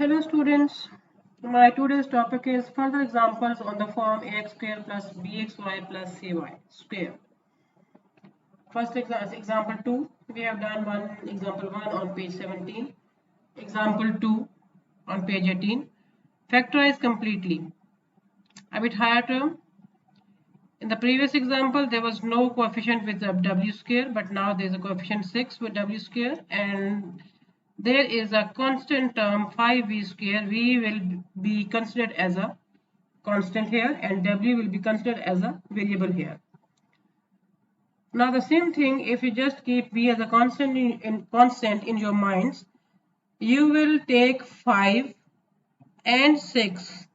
Hello students, my today's topic is further examples on the form ax square plus bxy plus cy square. First example 2, we have done example 1 on page 17, example 2 on page 18. Factorize completely. A bit higher term. In the previous example there was no coefficient with w square, but now there is a coefficient 6 with w square, and there is a constant term 5v square. V will be considered as a constant here and w will be considered as a variable here. Now the same thing, if you just keep v as a constant in your minds, you will take 5 and 6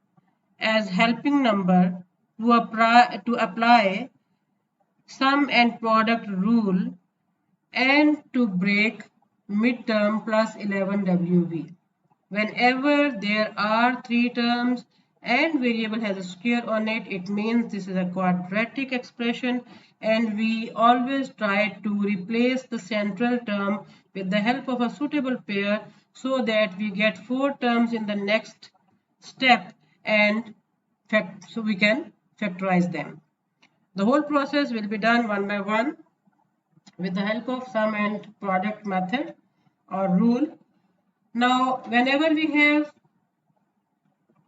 as helping number to apply sum and product rule and to break midterm plus 11wv. Whenever there are three terms and variable has a square on it, it means this is a quadratic expression, and we always try to replace the central term with the help of a suitable pair so that we get four terms in the next step, and so we can factorize them. The whole process will be done one by one with the help of sum and product method or rule. Now whenever we have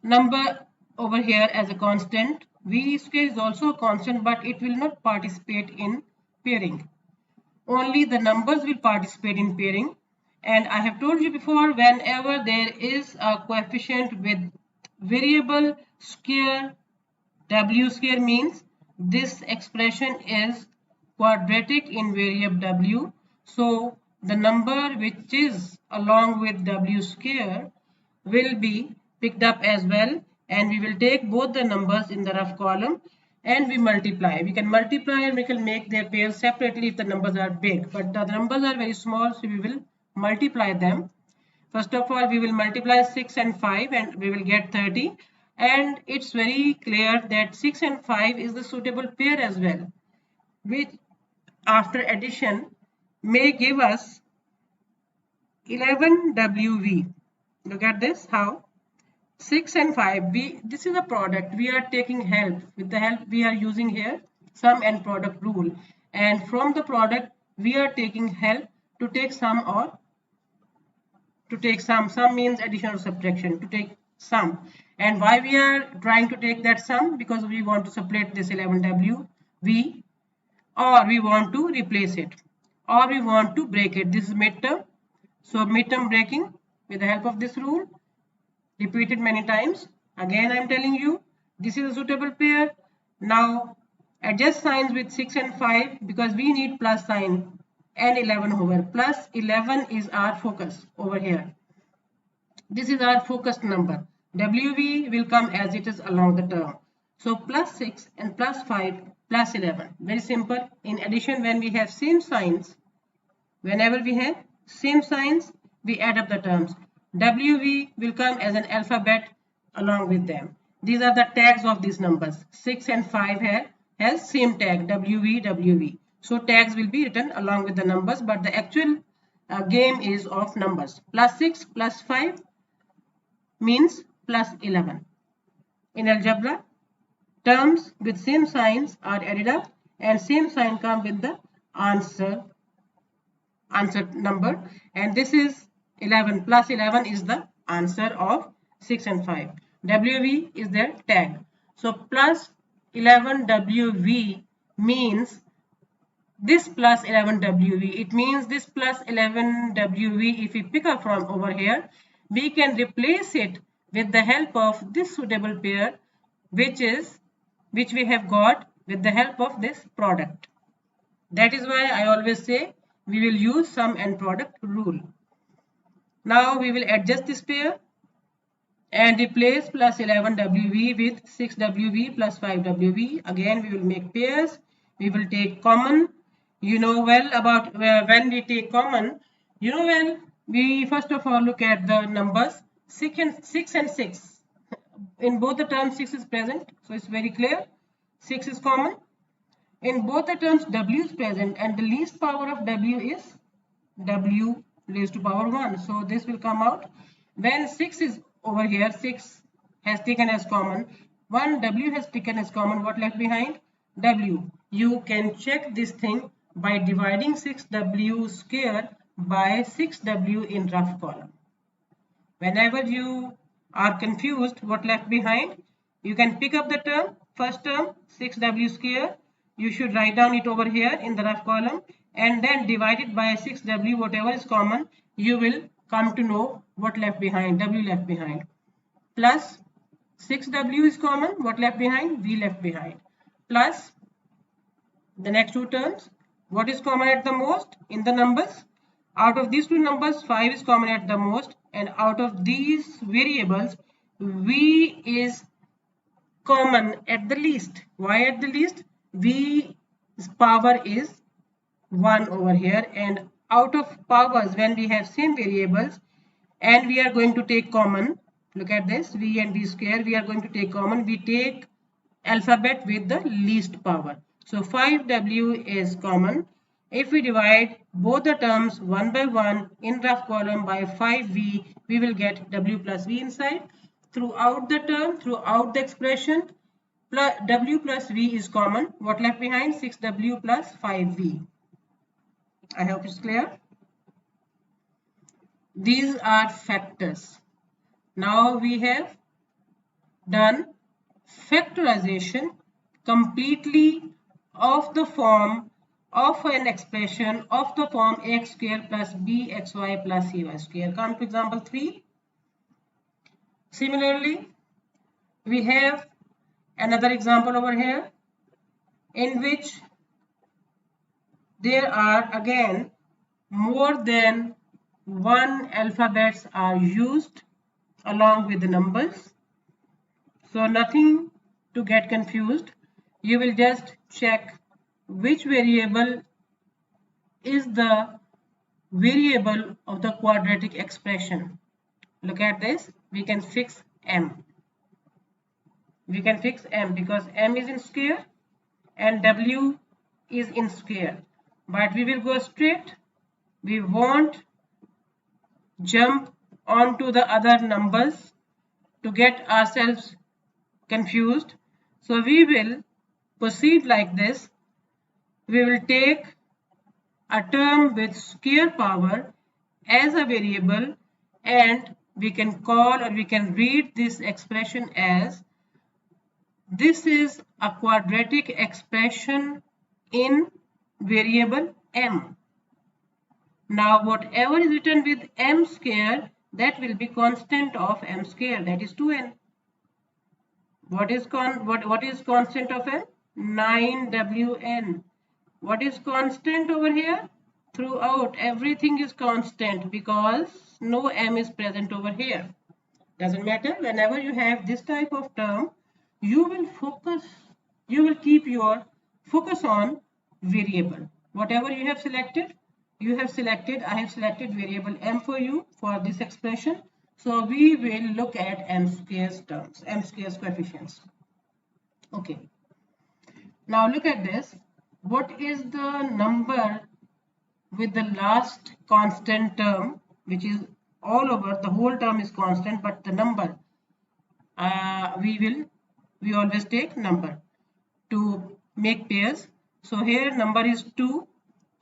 number over here as a constant, v square is also a constant, but it will not participate in pairing. Only the numbers will participate in pairing. And I have told you before, whenever there is a coefficient with variable square, w square means this expression is quadratic in variable w. So the number which is along with w square will be picked up as well, and we will take both the numbers in the rough column and we multiply. We can multiply and we can make their pairs separately if the numbers are big, but the numbers are very small, so we will multiply them. First of all, we will multiply 6 and 5 and we will get 30, and it's very clear that 6 and 5 is the suitable pair as well, which after addition may give us 11wv. Look at this, how 6 and 5, this is a product. We are taking help. With the help we are using here sum and product rule, and from the product we are taking help to take sum, or to take sum. Sum means addition or subtraction, to take sum. And why we are trying to take that sum? Because we want to separate this 11wv, or we want to replace it, or we want to break it. This is midterm, so midterm breaking with the help of this rule, repeated many times. Again I am telling you, this is a suitable pair. Now adjust signs with 6 and 5 because we need plus sign and 11 over. Plus 11 is our focus over here. This is our focused number. wv will come as it is along the term. So plus 6 and plus 5 plus 11. Very simple. In addition, when we have same signs, whenever we have same signs, we add up the terms. wv will come as an alphabet along with them. These are the tags of these numbers. 6 and 5 has same tag, wv. So tags will be written along with the numbers, but the actual game is of numbers. Plus 6 plus 5 means plus 11. In algebra, terms with same signs are added up and same sign come with the answer number, and this is 11. Plus 11 is the answer of 6 and 5. wv is their tag. So plus 11 wv means this plus 11 wv. It means this plus 11 wv, if we pick up from over here, we can replace it with the help of this suitable pair, which we have got with the help of this product. That is why I always say we will use sum and product rule. Now we will adjust this pair and replace plus 11wv with 6wv plus 5wv. Again we will make pairs. We will take common. You know well about when we take common. You know well, we first of all look at the numbers 6 and 6. In both the terms 6 is present, so it's very clear. 6 is common. In both the terms w is present, and the least power of w is w raised to power 1. So this will come out. When 6 is over here 6 has taken as common, 1 W has taken as common. What left behind? W. You can check this thing by dividing 6W square by 6W in rough column. Whenever you are confused what left behind, you can pick up the term, first term 6W square. You should write down it over here in the rough column and then divide it by 6W, whatever is common. You will come to know what left behind, W left behind. Plus 6W is common, what left behind? V left behind. Plus the next two terms, what is common at the most in the numbers? Out of these two numbers, 5 is common at the most, and out of these variables, V is common at the least. Why at the least? V's power is 1 over here, and out of powers, when we have same variables and we are going to take common, look at this, V and V square, we are going to take common, we take alphabet with the least power. So 5W is common. If we divide both the terms one by one in rough column by 5V, we will get W plus V inside. Throughout the term, throughout the expression, W plus V is common. What left behind? 6W plus 5V. I hope it's clear. These are factors. Now we have done factorization completely of the form of an expression of the form ax square plus bxy plus cy square. Come to example 3. Similarly, we have another example over here in which there are again more than one alphabets are used along with the numbers. So nothing to get confused. You will just check which variable is the variable of the quadratic expression. Look at this. We can fix M. We can fix M because M is in square and W is in square. But we will go straight. We won't jump onto the other numbers to get ourselves confused. So we will proceed like this. We will take a term with square power as a variable and we can call or we can read this expression as this is a quadratic expression in variable M. Now whatever is written with M square, that will be constant of M square, that is 2n. What is constant of M? 9wn. What is constant over here? Throughout everything is constant because no M is present over here. Doesn't matter. Whenever you have this type of term, you will keep your focus on variable. Whatever you have selected, I have selected variable M for you for this expression. So we will look at M square's terms, M square's coefficients. Okay. Now look at this. What is the number with the last constant term, which is all over, the whole term is constant, but the number, we always take number to make pairs. So here number is 2,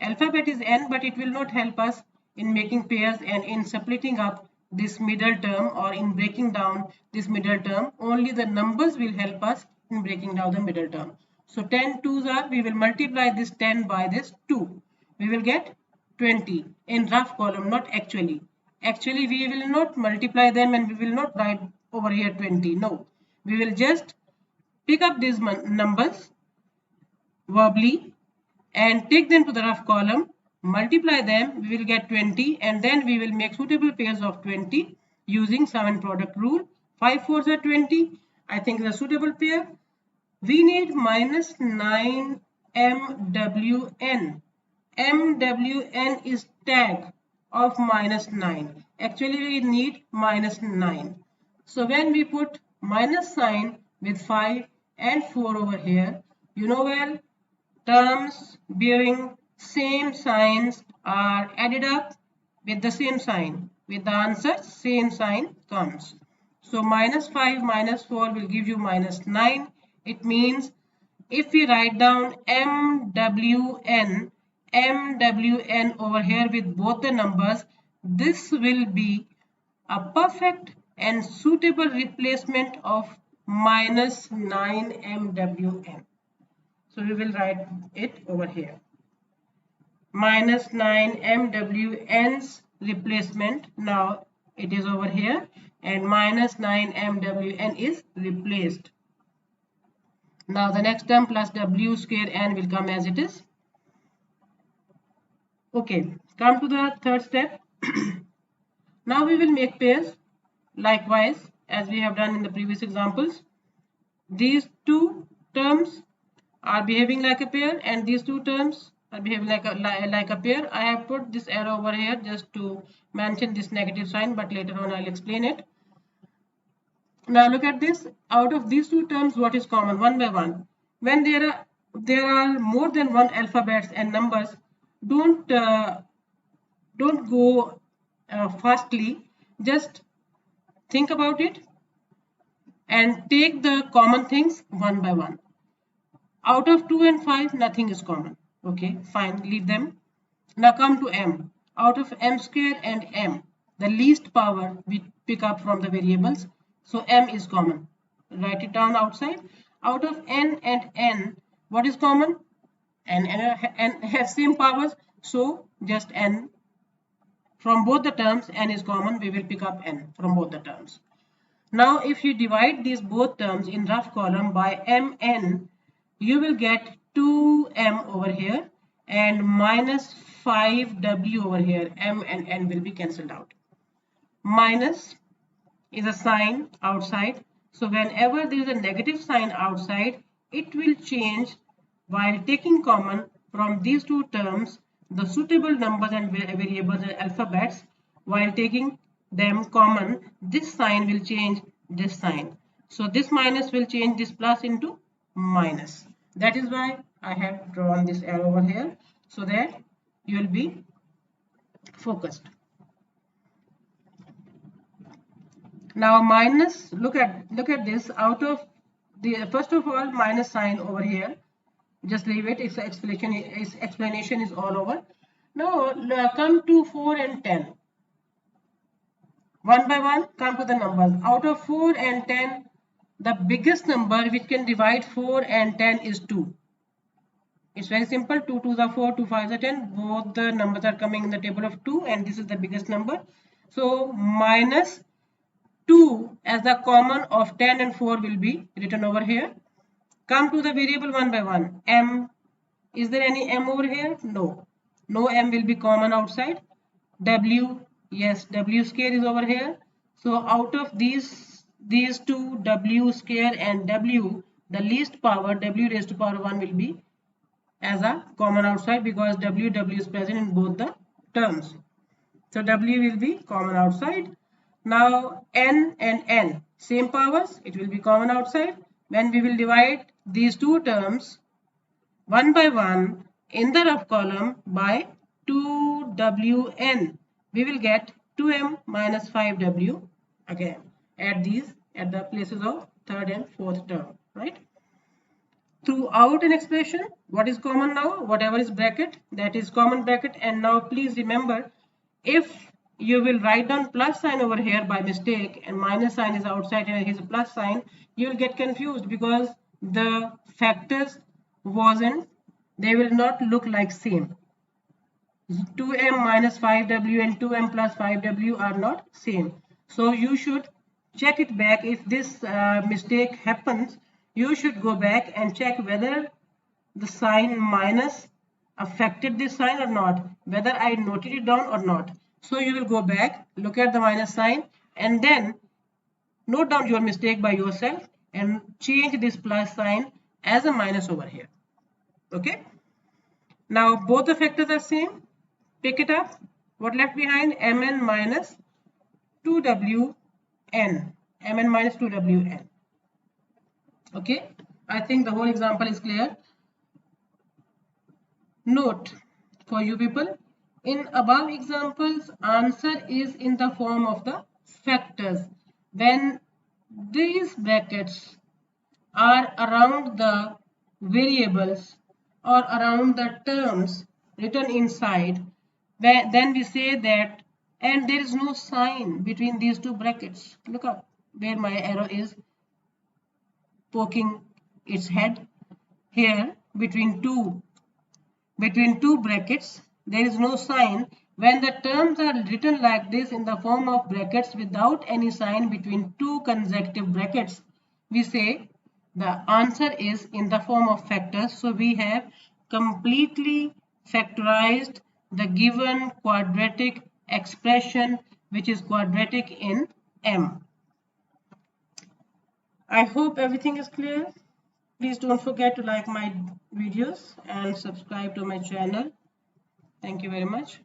alphabet is n, but it will not help us in making pairs and in splitting up this middle term or in breaking down this middle term. Only the numbers will help us in breaking down the middle term. So 10 2s are, we will multiply this 10 by this 2. We will get 20 in rough column, not actually. Actually, we will not multiply them and we will not write over here 20. No, we will just pick up these numbers verbally and take them to the rough column, multiply them, we will get 20 and then we will make suitable pairs of 20 using sum and product rule. 5 4s are 20. I think the suitable pair. We need minus 9 MWN. MWN is tag of minus 9. Actually, we need minus 9. So when we put minus sign with 5 and 4 over here, you know well, terms bearing same signs are added up with the same sign. With the answer, same sign comes. So minus 5 minus 4 will give you minus 9. It means if we write down MWN over here with both the numbers, this will be a perfect and suitable replacement of minus 9 MWN. So we will write it over here. Minus 9 MWN's replacement. Now it is over here and minus 9 MWN is replaced. Now the next term plus W square N will come as it is. Okay, come to the third step. Now we will make pairs likewise as we have done in the previous examples. These two terms are behaving like a pair and these two terms are behaving like a pair. I have put this arrow over here just to mention this negative sign, but later on I'll explain it. Now look at this. Out of these two terms, what is common? One by one. When there are more than one alphabets and numbers, don't go fastly. Just think about it and take the common things one by one. Out of 2 and 5, nothing is common. Okay, fine, leave them. Now come to M. Out of M square and M, the least power we pick up from the variables. So M is common. Write it down outside. Out of N and N, what is common? N have same powers. So just N. From both the terms, N is common. We will pick up N from both the terms. Now if you divide these both terms in rough column by Mn, you will get 2m over here and minus 5w over here. M and n will be cancelled out. Minus is a sign outside. So whenever there is a negative sign outside, it will change while taking common from these two terms the suitable numbers and variables and alphabets. While taking them common, this sign will change this sign. So this minus will change this plus into minus. That is why I have drawn this arrow over here so that you will be focused. Now minus, look at this. Out of the first of all minus sign over here, just leave it. Its explanation is all over. Now come to 4 and 10. One by one, come to the numbers. Out of 4 and 10, the biggest number which can divide 4 and 10 is 2. It's very simple. 2 2s are 4, 2 5s are 10. Both the numbers are coming in the table of 2 and this is the biggest number. So minus 2 as the common of 10 and 4 will be written over here. Come to the variable one by one. M. Is there any M over here? No. No M will be common outside. W. Yes, W square is over here. So out of these two, W square and W, the least power, W raised to power 1 will be as a common outside because W is present in both the terms. So W will be common outside. Now N and N, same powers, it will be common outside. When we will divide these two terms one by one in the rough column by 2WN, we will get 2m minus 5w again at the places of third and fourth term, right? Throughout an expression, what is common now? Whatever is bracket, that is common bracket. And now please remember, if you will write down plus sign over here by mistake and minus sign is outside and here's a plus sign, you will get confused because the factors they will not look like same. 2m minus 5w and 2m plus 5w are not same. So you should check it back. If this mistake happens, you should go back and check whether the sign minus affected this sign or not, whether I noted it down or not. So you will go back, look at the minus sign and then note down your mistake by yourself and change this plus sign as a minus over here. Okay. Now both the factors are same. Pick it up. What left behind? Mn minus 2wn. Mn minus 2wn. Okay. I think the whole example is clear. Note for you people. In above examples, answer is in the form of the factors. When these brackets are around the variables or around the terms written inside, then we say that, and there is no sign between these two brackets. Look up where my arrow is poking its head. Here between two brackets there is no sign. When the terms are written like this in the form of brackets without any sign between two consecutive brackets, we say the answer is in the form of factors. So we have completely factorized the given quadratic expression, which is quadratic in M. I hope everything is clear. Please don't forget to like my videos and subscribe to my channel. Thank you very much.